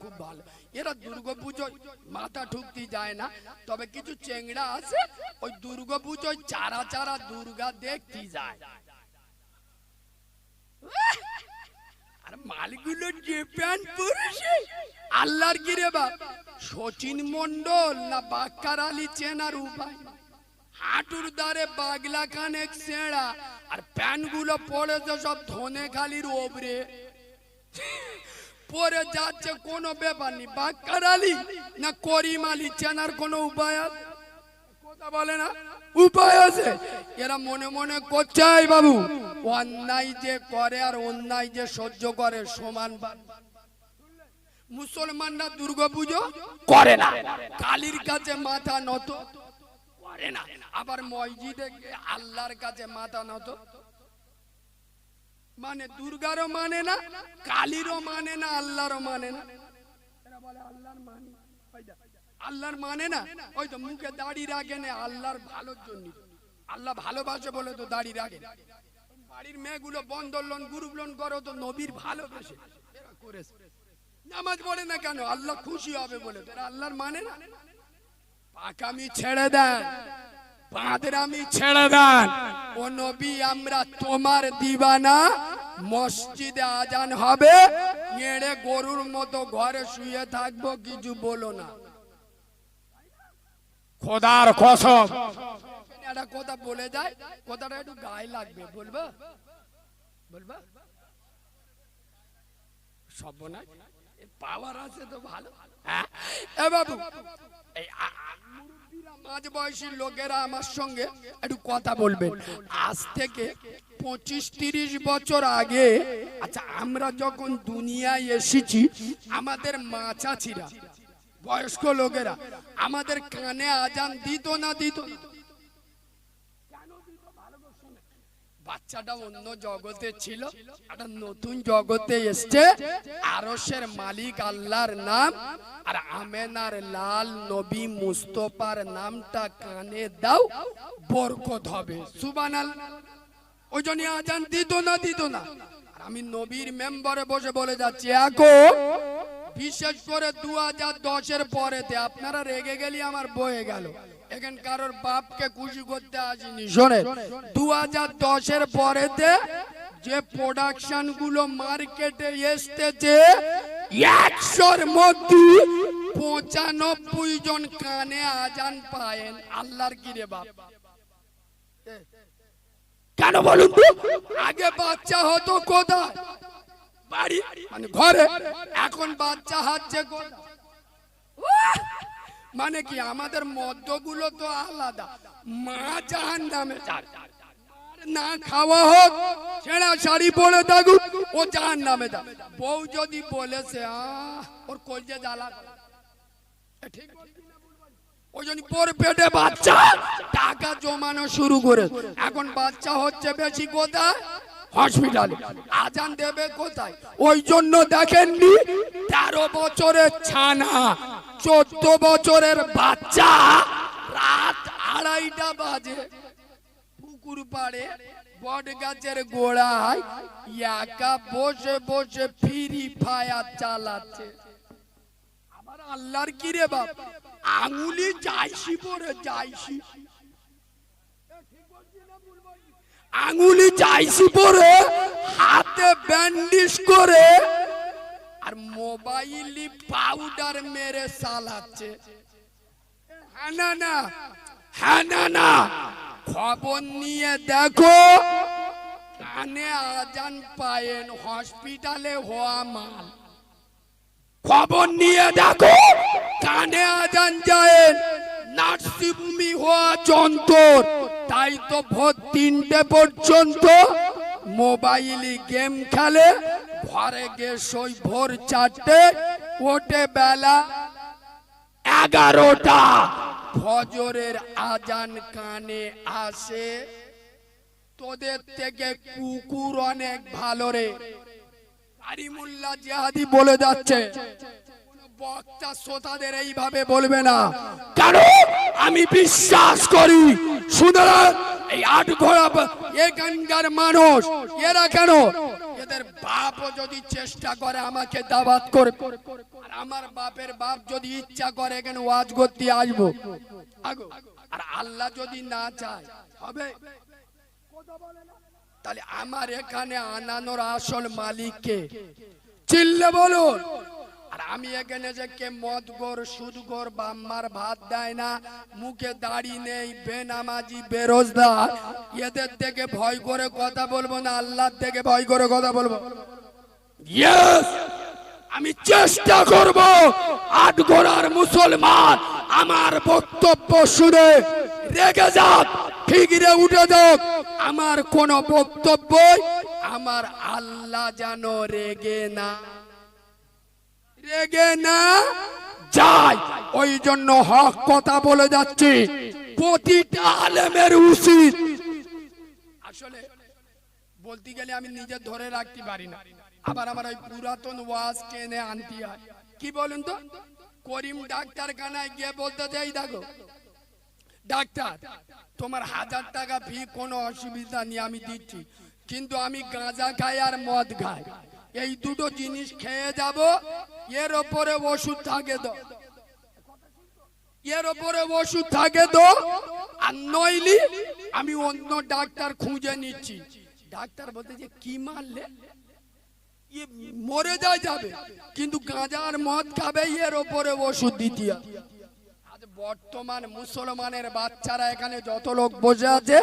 খুব ভালো। এরা দুর্গাপুজোয় মাথা ঠুকতে যায় না, তবে কিছু চেংড়া আছে ওই দুর্গাপুজোয় চারা চারা দুর্গা দেখতে যায়। আর মালগুলো যে প্যান্ট পরেছে আল্লাহর কি রে বাপ, সচিন মন্ডল না বাক্কার আলী চেনার উপায়। হাঁটুর দ্বারে বাগলা খানেক ছেঁড়া আর প্যান্ট গুলো পড়েছে সব ধনে খালির ওপরে পরে যাচ্ছে, কোনো ব্যাপার নেই। বাক্কার আলী না করিম আলী চেনার কোনো উপায় আছে? কথা বলে না, উপায় আছে। এরা মনে মনে করছে বাবু অন্যায় যে করে আর অন্যায় যে সহ্য করে সমান। মুসলমানরা দুর্গাপুজো করে না, কালীর কাছে মাথা নত করে না, আবার মসজিদে আল্লাহর কাছে মাথা নত মানে দুর্গারও মানে না, কালীরও মানে না, আল্লাহরও মানে না। এরা বলে আল্লাহর মানে, আল্লাহর মানে না। ওই তো মুখে দাড়ি রাখে না আল্লাহর ভালোর জন্য, আল্লাহ ভালোবাসে বলে তো দাড়ি রাখে। বাড়ির মেয়েগুলো বন্ধন লোন গ্রুপ লোন করো তো নবীর ভালোবাসে এরা করেছে। নামাজ পড়ে না কেন? আল্লাহ খুশি হবে বলে। এরা আল্লাহর মানে না। পাকামি ছেড়ে দেন, বাঁদরামি ছেড়ে দেন। ও নবী আমরা তোমার দিবানা, মসজিদে আজান হবে এড়ে গরুর মতো ঘরে শুয়ে থাকবো, কিছু বলো না। খোদার কসম একটা কথা বলে যায়, কথাটা একটু গায়ে লাগবে, বলবা বলবা সব না পাওয়ার আছে তো ভালো। এ বাবু মাঝ বয়সী লোকেরা আমার সঙ্গে একটু কথা বলবেন। আজ থেকে 25-30 বছর আগে, আচ্ছা আমরা যখন দুনিয়ায় এসেছি আমাদের মা চাচিরা বয়স্ক লোকেরা আমাদের কানে আজান দিত না দিত? বাচ্চাটা অন্য জগতে ছিল, একটা নতুন জগতে এসছে। আরশের মালিক আল্লাহর নাম আর আমেনার লাল নবী মুস্তফার নামটা কানে দাও, বরকত হবে। সুবহানাল্লাহ। ওই জন্য আজান দিত না দিত না। আর আমি নবীর মেম্বারে বসে বলে যাচ্ছি, এখন বিশেষ করে 2010-এর পরেতে আপনারা রেগে গেলি আমার বয়ে গেল, এখন কারোর বাপকে খুশি করতে আসিনি। শোনেন, 2010-এর পরেতে যে প্রোডাকশন গুলো মার্কেটে এসতেছে 100-র মধ্যে 95 জন কানে আজান পায়েন। আল্লাহর কি রে বাপ, কেন বলুন তো? আগে বাচ্চা হতো কোথায়? বাড়ি মানে ঘরে, এখন বাচ্চা হচ্ছে কোথায়? মানে কি আমাদের মদ্যগুলো তো আলাদা। মা জাহান্নামে যাক, না খাওয়া হোক, ছেঁড়া শাড়ি পরে থাকুক, ও জাহান্নামে যাক। বউ যদি বলেছে ওর কলজে জ্বালা, ঠিক ওই জন্য পর পেটে বাচ্চা, টাকা জমানো শুরু করে। এখন বাচ্চা হচ্ছে বেশি কোথায়? হসপিটালে। আজান দেবে কোথায়? ওই জন্য দেখেননি 13 বছরের ছানা 14 বছরের বাচ্চা রাত 2:30 বাজে পুকুর পাড়ে বট গাছের গোড়ায় একা বসে বসে ফ্রি ফায়ার চালাচ্ছে। আবার আল্লাহর কি রে বাপ, আঙুলি যাইছি পরে যাইছি, আঙুলি যাইছি পরে হাতে ব্যান্ডেজ করে আর মোবাইলে পাউডার মেরে চালাচ্ছে। হ্যাঁ না না, হ্যাঁ না না, খবর নিয়ে দেখো কানে আজান পায়েন হসপিটালে হওয়া মাল। খবর নিয়ে দেখো কানে আজান যায় নার্সিংহোমে হওয়া যন্ত্র। তাই তো ভোর 3টে পর্যন্ত মোবাইলে গেম খেলে, ঘরে গিয়ে শোয় ভোর 4টে, ওঠে বেলা 11টা। ফজরের আজান কানে আসে। তোদের থেকে কুকুর অনেক ভালো রে। কারিমুল্লাহ জিহাদি বলে যাচ্ছে, বক্তা শ্রোতাদের এইভাবে বলবে না। কেন? আমি বিশ্বাস করি সুতরাং এই 8 ঘোড়া এখানকার মানুষ এরা কেন, এদের বাপও যদি চেষ্টা করে আমাকে দাওয়াত করবে, আর আমার বাপের বাপ যদি ইচ্ছা করে এখানে ওয়াজ করতে আসবো, আর আল্লাহ যদি না চায় হবে? তাহলে আমার এখানে আনানোর আসল মালিক কে? চিল্লে বলুন। আর আমি এখানে যে কে মদগর সুদগর বাম্মার ভাত দেয় না, মুখে দাড়ি নেই, বেনামাজি বেরোজগার, এদের থেকে ভয় করে কথা বলবো না আল্লাহর থেকে ভয় করে কথা বলবো? ইয়েস, আমি চেষ্টা করব আটগোড়ার মুসলমান আমার বক্তব্য শুনে রেগে যাক, ফিগরে উঠে যাক, আমার কোন বক্তব্য আমার আল্লাহ যেন রেগে না যায়। ওই জন্য হক কথা বলে যাচ্ছি, প্রতিটা আলেমের উচিত। আসলে বলতে গেলে আমি নিজে ধরে রাখতে পারি না, আবার আমার ওই পুরাতন ওয়াজ টেনে আনতে হয়। কি বলুন তো, করিম ডাক্তার খানায় গিয়ে বলতে চাই, দেখো ডাক্তার তোমার 1000 টাকা ফি, কোনো অসুবিধা নেই আমি দিচ্ছি, কিন্তু আমি গাঁজা খাই আর মদ খাই, এই দুটো জিনিস খেয়ে যাব, এর ওপরে ওষুধ থাকে তো, এর ওপরে ওষুধ থাকে তো, আর নইলি আমি অন্য ডাক্তার খুঁজে নিচ্ছি। ডাক্তার বলতে যে কি মারলে মরে যাবে, কিন্তু গাঁজা আর মদ খাবে, এর ওপরে ওষুধ দিতে। বর্তমান মুসলমানের বাচ্চারা এখানে যত লোক বসে আছে,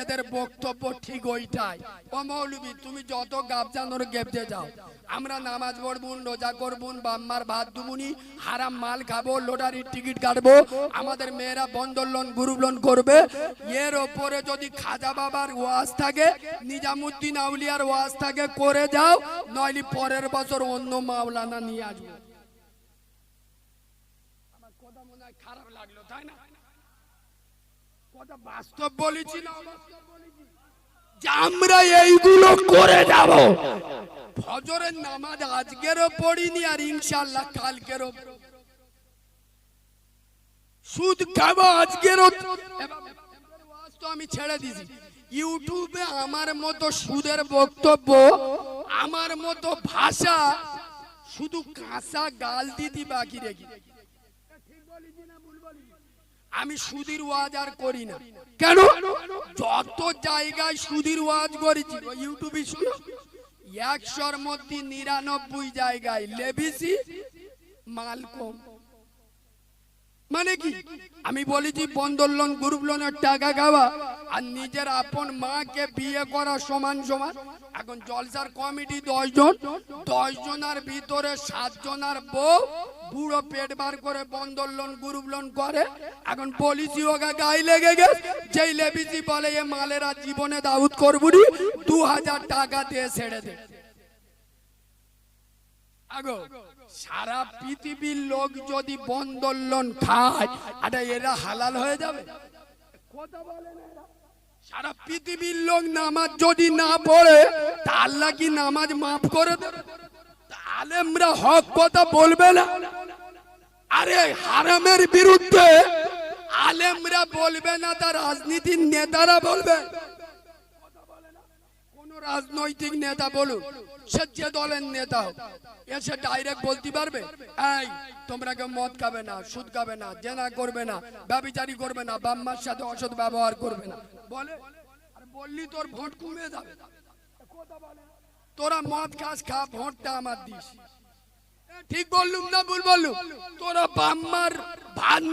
এদের বক্তব্য ঠিক ওইটাই। ও মৌলবী তুমি যত গাবজানোর গেপতে যাও, আমরা নামাজ পড়বুন, রোজা করবুন, বাম্মার ভাত দুমুনি, হারাম মাল খাবো, লটারির টিকিট কাটবো, আমাদের মেয়েরা বন্ধন লোন গ্রুপ লোন করবে, এর ওপরে যদি খাজা বাবার ওয়াজ থাকে, নিজামুদ্দিন আউলিয়ার ওয়াজ থাকে, করে যাও, নইলে পরের বছর অন্য মাওলানা নিয়ে আসবো। খারাপ লাগলো তাই না? কথা বাস্তব বলেছি না, যে আমরা এইগুলো করে যাব। ফজরের নামাজ আজকেরও পড়িনি, আর ইনশাআল্লাহ কালকেরও। সুদ খাবো আজকেরও, তো আমি ছেড়ে দিছি। ইউটিউবে আমার মতো সুদের বক্তব্য, আমার মতো ভাষা, শুধু কাঁচা গাল দিতে বাকি রেখে আমি সুদীর ওয়াজ আর করি না। কেন? যত জায়গায় সুদীর ওয়াজ করেছি ইউটিউবে শুনো, 100-র মধ্যে 99 জায়গায় লেবিসি মাল কম। মানে কি, আমি বলেছি বন্ধন লোন গ্রুপ লোনের টাকা খাওয়া আর নিজের আপন মাকে বিয়ে করা সমান সমান। এখন জলসার কমিটি 10 জন, 10 জনের ভিতরে 7 জনের বউ বুড়ো পেট বার করে বন্ধন লোন গ্রুপ লোন করে। এখন বলিছি ওকে গায়ে লেগে গেছে, যেই লেবিসি বলে এ মালেরা জীবনে দাউদ করবুনি, 2000 টাকা দিয়ে ছেড়ে দে। আগো সারা পৃথিবীর লোক যদি বন্ধন লোন খায়, আরে এরা হালাল হয়ে যাবে? কথা বলে না। সারা পৃথিবীর লোক নামাজ যদি না পড়ে, তা আল্লাহ কি নামাজ মাফ করে দেবে? আলেমরা হক কথা বলবে না? আরে হারামের বিরুদ্ধে আলেমরা বলবে না, তার রাজনীতির নেতারা বলবে। কোন রাজনৈতিক নেতা বলুন, সে যে দলের নেতা হোক, এসে ডাইরেক্ট বলতে পারবে এই তোমরা কেউ মদ খাবে না, সুদ খাবে না, জেনা করবে না, ব্যভিচারী করবে না, বাম্মার সাথে অসৎ ব্যবহার করবে না? বলে? আর বললি তোর ভোট কমে যাবে। তোরা মদ খাস, খা, ভোটটা আমার দিস। ঠিক বললুম না ভুল বললুম? তোরা বাম্মার ভাত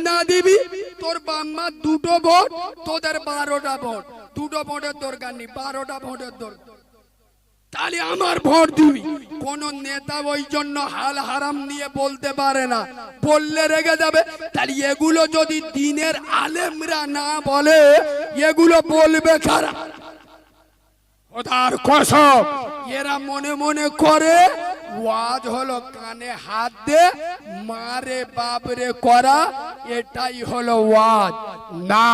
না দিবি, তোর বাম্মার 2টো ভোট, তোদের 12টা ভোট। 2টো ভোটের দরকার নেই, 12টা ভোটের দরকার। তাহলে আমার ভোট দিবি। কোন নেতা ওই জন্য হাল হারাম নিয়ে বলতে পারে না, বললে রেগে যাবে। তাহলে এগুলো যদি দিনের আলেমরা না বলে, এগুলো বলবে কারা? খোদার কসম, এরা মনে মনে করে ওয়াজ হলো কানে হাত দে মারে বাপরে করা, এটাই হলো ওয়াজ। না,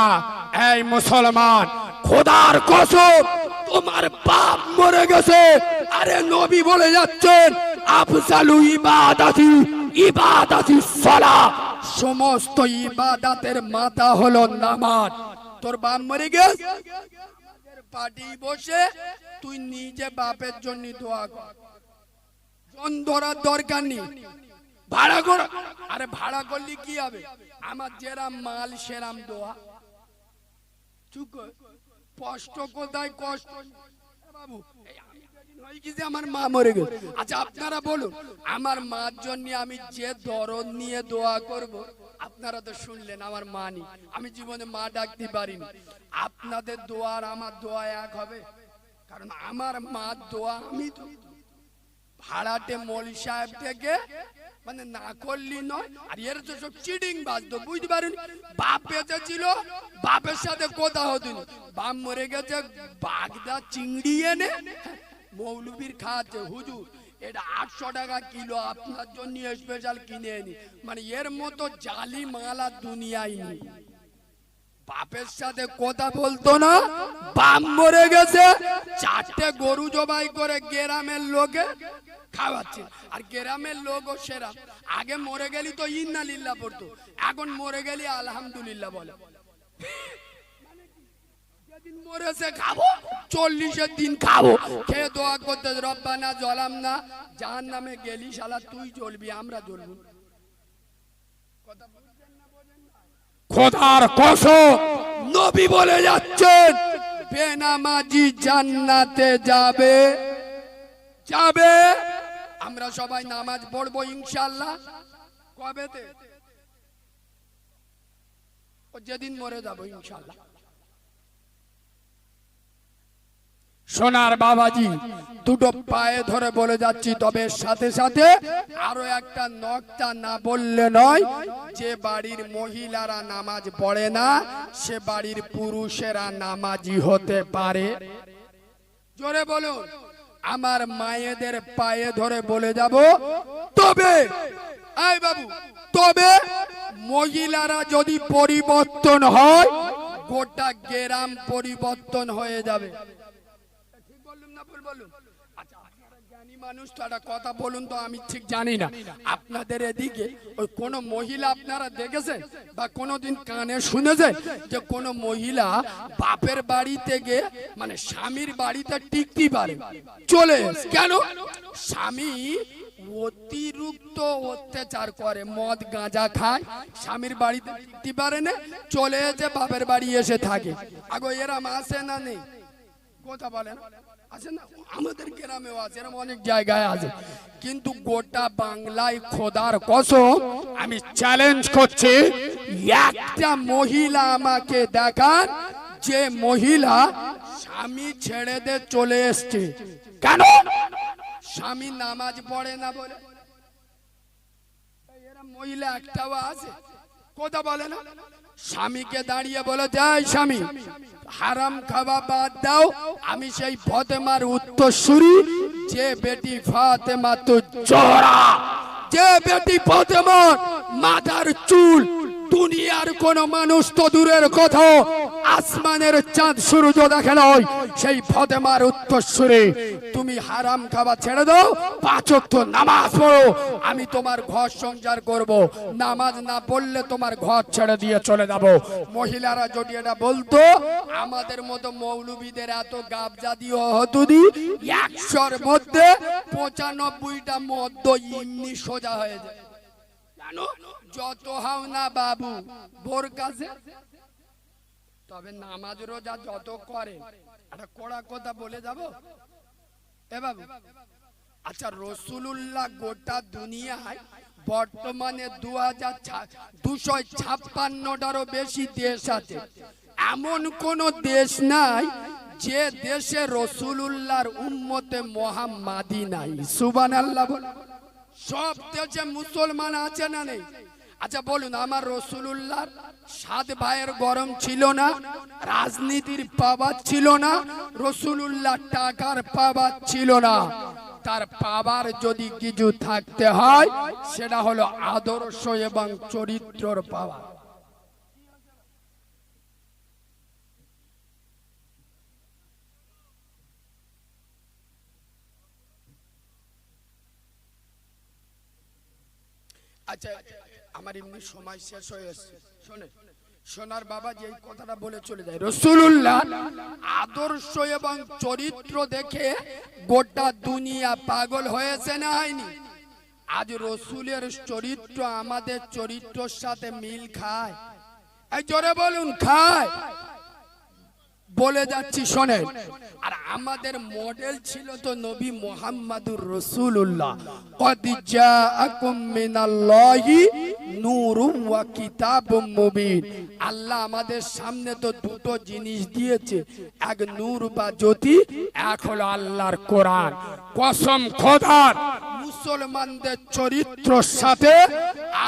এই মুসলমান, খোদার কসম তোমার বাপ মরে গেছে, আরে নবী বলে যাচ্ছেন আফজালু ইবাদাতি সালাহ, সমস্ত ইবাদতের মাথা হলো নামাজ। তোর বাপ মরে গেছে, পাটি বসে তুই নিজে বাপের জন্য দোয়া কর, জন ধরার দরকার নেই, ভাড়া কর। আরে ভাড়া করলি কি হবে? আমার যেরাম মাল সেরাম দোয়া। চুপ কর, কষ্ট কোথায় কষ্ট বাবু? আমার মা মরে গেল। আচ্ছা আপনারা বলুন, আমার মার জন্য আমি যে দরদ নিয়ে দোয়া করব, আপনারা তো শুনলেন আমার মা নেই, আমি জীবনে মা ডাকতে পারিনি। আপনাদের দোয়া আর আমার দোয়া এক হবে? কারণ আমার মার দোয়া আমি তো ভাড়াটে মৌলী সাহেব থেকে মানে না করলি নয়। আর এর তো সব চিডিং বাজতো, বুঝতে পারেন? বাপ বেঁচে ছিল, বাপের সাথে কথা হতো না, বাপ মরে গেছে, বাগদা চিংড়ি এনে মৌলবীর খাচ্ছে। হুজুর এটা 800 টাকা কিলো, আপনার জন্য স্পেশাল কিনে এনি। মানে এর মতো জালি মালা দুনিয়ায় নেই। বাপের সাথে কথা বলতো না, বাপ মরে গেছে, 4টে গরু জবাই করে গ্রামের লোকে খাওয়াচ্ছে। আর গ্রামের লোকও সেরা, আগে মরে গেলি তো ইন্না লিল্লাহ পড়তো, এখন মরে গেলি আলহামদুলিল্লাহ বলে। যেদিন মরেছে খাবো, 40 দিন খাবো, খেয়ে দোয়া করতে রব্বানা জ্বলাম না, জাহান্নামে গেলি শালা তুই জ্বলবি, আমরা জ্বলবো। খোদার কসম নবী বলে যাচ্ছেন, বেনামাজি জান্নাতে যাবে যাবে। আমরা সবাই নামাজ পড়বো ইনশাআল্লাহ। কবেতে? ও যেদিন মরে যাবো ইনশাআল্লাহ। সোনার বাবাজি দুটো পায়ে ধরে বলে যাচ্ছি, তবে সাথে সাথে আরো একটা নকতা না বললে নয়। যে বাড়ির মহিলারা নামাজ পড়ে না, সে বাড়ির পুরুষেরা নামাজি হতে পারে। জোরে বলুন। আমার মায়েদের পায়ে ধরে বলে যাব, তবে এই বাবু, তবে মহিলারা যদি পরিবর্তন হয়, গোটা গ্রাম পরিবর্তন হয়ে যাবে। মানুষ তো একটা কথা বলুন তো, আমি ঠিক জানি না আপনাদের এদিকে ওই কোন মহিলা আপনারা দেখেছেন বা কোনোদিন কানে শুনেছেন যে কোন মহিলা বাপের বাড়ি থেকে মানে স্বামীর বাড়িতে টিকতে পারে? চলে কেন? স্বামী অতিরিক্ত অত্যাচার করে, মদ গাঁজা খায়, স্বামীর বাড়িতে টিকতে পারে না, চলে এসে বাপের বাড়ি এসে থাকে। আগো এরম আসে না নেই? কথা বলেন, আছে না? আমাদের গ্রামেও আছে, এরকম অনেক জায়গায় আছে। কিন্তু গোটা বাংলায় খোদার কসম আমি চ্যালেঞ্জ করছি, একটা মহিলা আমাকে দেখান যে মহিলা স্বামী ছেড়ে দিয়ে চলে এসছে। কেন? স্বামী নামাজ পড়ে না বলে। এরকম মহিলা একটাও আছে? কথা বলে না। স্বামীকে দাঁড়িয়ে বলে, যাই স্বামী হারাম খাওয়া বাদ দাও, আমি সেই ফাতেমার উত্তরসূরি, যে বেটি ফাতেমা তো জোহরা, যে বেটি ফাতেমার মাথার চুল দুনিয়ার কোন মানুষ তো দূরের কথা, আসমানের চাঁদ সূর্য দেখে নয়, সেই ফাতেমার উত্তরসূরি। তুমি হারাম খাওয়া ছেড়ে দাও, 5 ওয়াক্ত নামাজ পড়ো, আমি তোমার ঘর সংসার করব। নামাজ না পড়লে তোমার ঘর ছেড়ে দিয়ে চলে যাব। মহিলারা যদি এটা বলতো, আমাদের মতো মৌলবীদের এত গাবজা দিয়ে হতো দি, 100-র মধ্যে 95টা মদ্য এমনি সোজা হয়ে যায়। জানো, যত হাও না বাবু বোর কাছে, তবে নামাজ রোজা যত করে, একটা কড়া কথা বলে যাব এ বাবু। আচ্ছা রাসূলুল্লাহ গোটা দুনিয়ায় বর্তমানে 2256টারও বেশি দেশ আছে। এমন কোন দেশ নাই যে দেশে রাসূলুল্লাহর উম্মতে মুহাম্মাদি নাই। সুবহানাল্লাহ বল। সব দেশে মুসলমান আছে না নেই? আচ্ছা বলুন, আমার রাসূলুল্লাহ 7 ভাইয়ের গরম ছিল না? রাজনীতির পাওয়ার ছিল না? রাসূলুল্লাহ টাকার পাওয়ার ছিল না? তার পাওয়ার যদি কিছু থাকতে হয়, সেটা হলো আদর্শ এবং চরিত্রের পাওয়ার। আচ্ছা আমার এমনি সময় শেষ হয়ে এসেছে, শোনে সোনার বাবা যে কথাটা বলে চলে যায়, রাসূলুল্লাহ আদর্শ এবং চরিত্র দেখে গোটা দুনিয়া পাগল হয়েছে না হয়নি? আজ রসুলের চরিত্র আমাদের চরিত্রের সাথে মিল খায়? এই জোরে বলুন, খায়? বলে যাচ্ছি শোনেন। আর আমাদের মডেল ছিল তো নবী মুহাম্মাদুর রাসূলুল্লাহ। ক্বাদ জাআকুম মিনাল্লাহি নূরুম ওয়া কিতাবুম মুবিন। আল্লাহ আমাদের সামনে তো দুটো জিনিস দিয়েছে, এক নূর বা জ্যোতি, এক হলো আল্লাহর কোরআন। কসম খোদার, মুসলমানদের চরিত্রের সাথে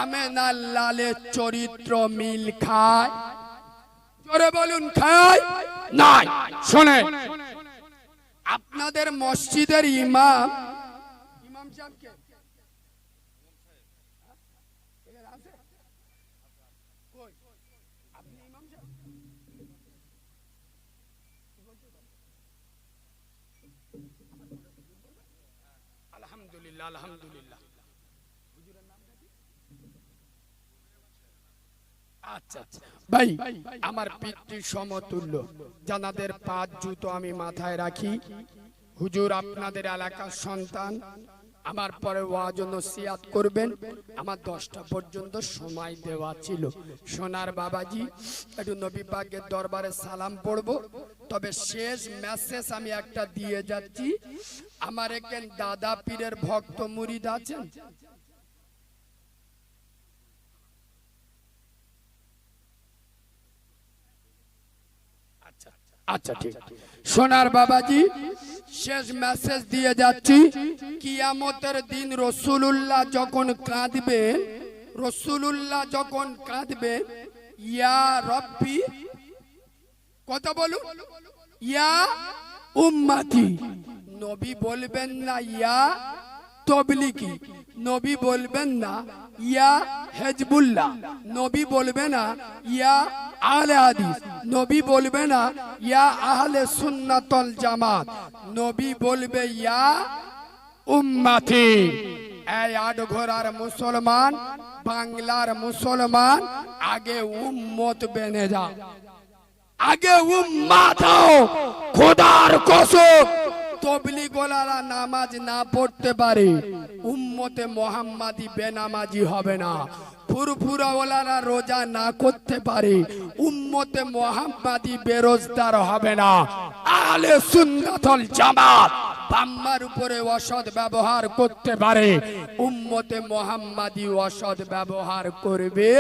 আমেনার লালের চরিত্র মিল খায়? জোরে বলুন, খায়? নাই। শোনেন, আপনাদের মসজিদের ইমাম সাহেবকে আলহামদুলিল্লাহ, আলহামদুলিল্লাহ। আচ্ছা আচ্ছা ভাই, আমার পিতৃ সমতুল্য জানাদের 5 জুতো আমি মাথায় রাখি। হুজুর আপনাদের এলাকার সন্তান, আমার পরে ওয়াজ ও নসিহত করবেন। আমার 10টা পর্যন্ত সময় দেওয়া ছিল। সোনার বাবাজি, একটু নবী পাকের দরবারে সালাম পড়ব। তবে শেষ মেসেজ আমি একটা দিয়ে যাচ্ছি। আমার এখানে দাদা পীরের ভক্ত মুরিদ আছেন? আচ্ছা ঠিক। সোনার বাবাজি, শেষ মেসেজ দিয়ে যাচ্ছি। কিয়ামতের দিন রাসূলুল্লাহ যখন কাঁদবে, রাসূলুল্লাহ যখন কাঁদবে, ইয়া রব্বি, কথা বলুন, ইয়া উম্মতি। নবী বলবেন না ইয়া তবলিগি, নবী বলবেন না ইয়া হিজবুল্লাহ, নবী বলবে না ইয়া আহলে হাদিস, নবী বলবে না ইয়া আহলে সুন্নাতুল জামাত, নবী বলবে ইয়া উম্মতি। এই আটঘরার মুসলমান, বাংলার মুসলমান, আগে উম্মত বেনে যা, আগে উম্মাত হও। খোদার কসম, তবলিগওয়ালারা নামাজ না পড়তে পারে, উম্মতে মুহাম্মাদি বেনামাজি হবে না। ফুরফুরাওয়ালারা রোজা না করতে পারে, উম্মতে মুহাম্মাদি বেরোজগার হবে না। আহলে সুন্নাতুল জামাত বাম্মার উপরে অসৎ ব্যবহার করতে পারে, উম্মতে মুহাম্মাদি অসৎ ব্যবহার করবে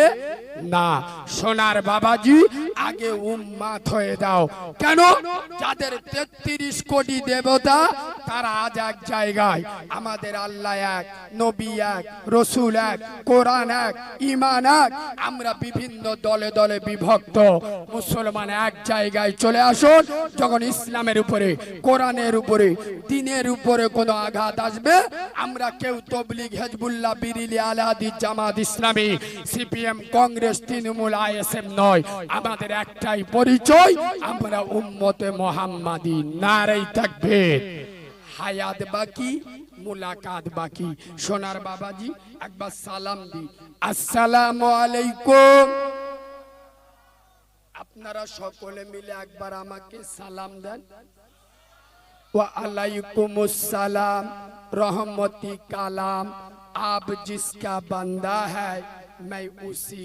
না। সোনার বাবাজি, আগে উম্মাত হয়ে দাও। কেন? যাদের 33 কোটি দেবতা, তারা আজ এক জায়গায়। আমাদের আল্লাহ এক, নবী এক, রসুল এক, কোরআন এক, ঈমান এক। আমরা বিভিন্ন দলে দলে বিভক্ত। মুসলমান এক জায়গায় চলে আসুন। যখন ইসলামের উপরে, কোরআনের উপরে, দ্বীনের উপরে কোনো আঘাত আসবে, আমরা কেউ তবলিগ, হিজবুল্লাহ, বিরিলি, আহলে হাদিস, জামাত ইসলামী, সিপিএম, কংগ্রেস, তৃণমূল, আইএসএম নয়। আমাদের একটাই পরিচয়, আমরা উম্মতে মুহাম্মাদি। নারে তাকবীর। হায়াত বাকি, মুলাকাত বাকি। সোনার বাবাজি, একবার সালাম দি। আসসালামু আলাইকুম। আপনারা সকলে মিলে একবার আমাকে সালাম দেন। ওয়া আলাইকুমুস সালাম, रहमती कालाम, आप जिसका बंदा है मैं उसी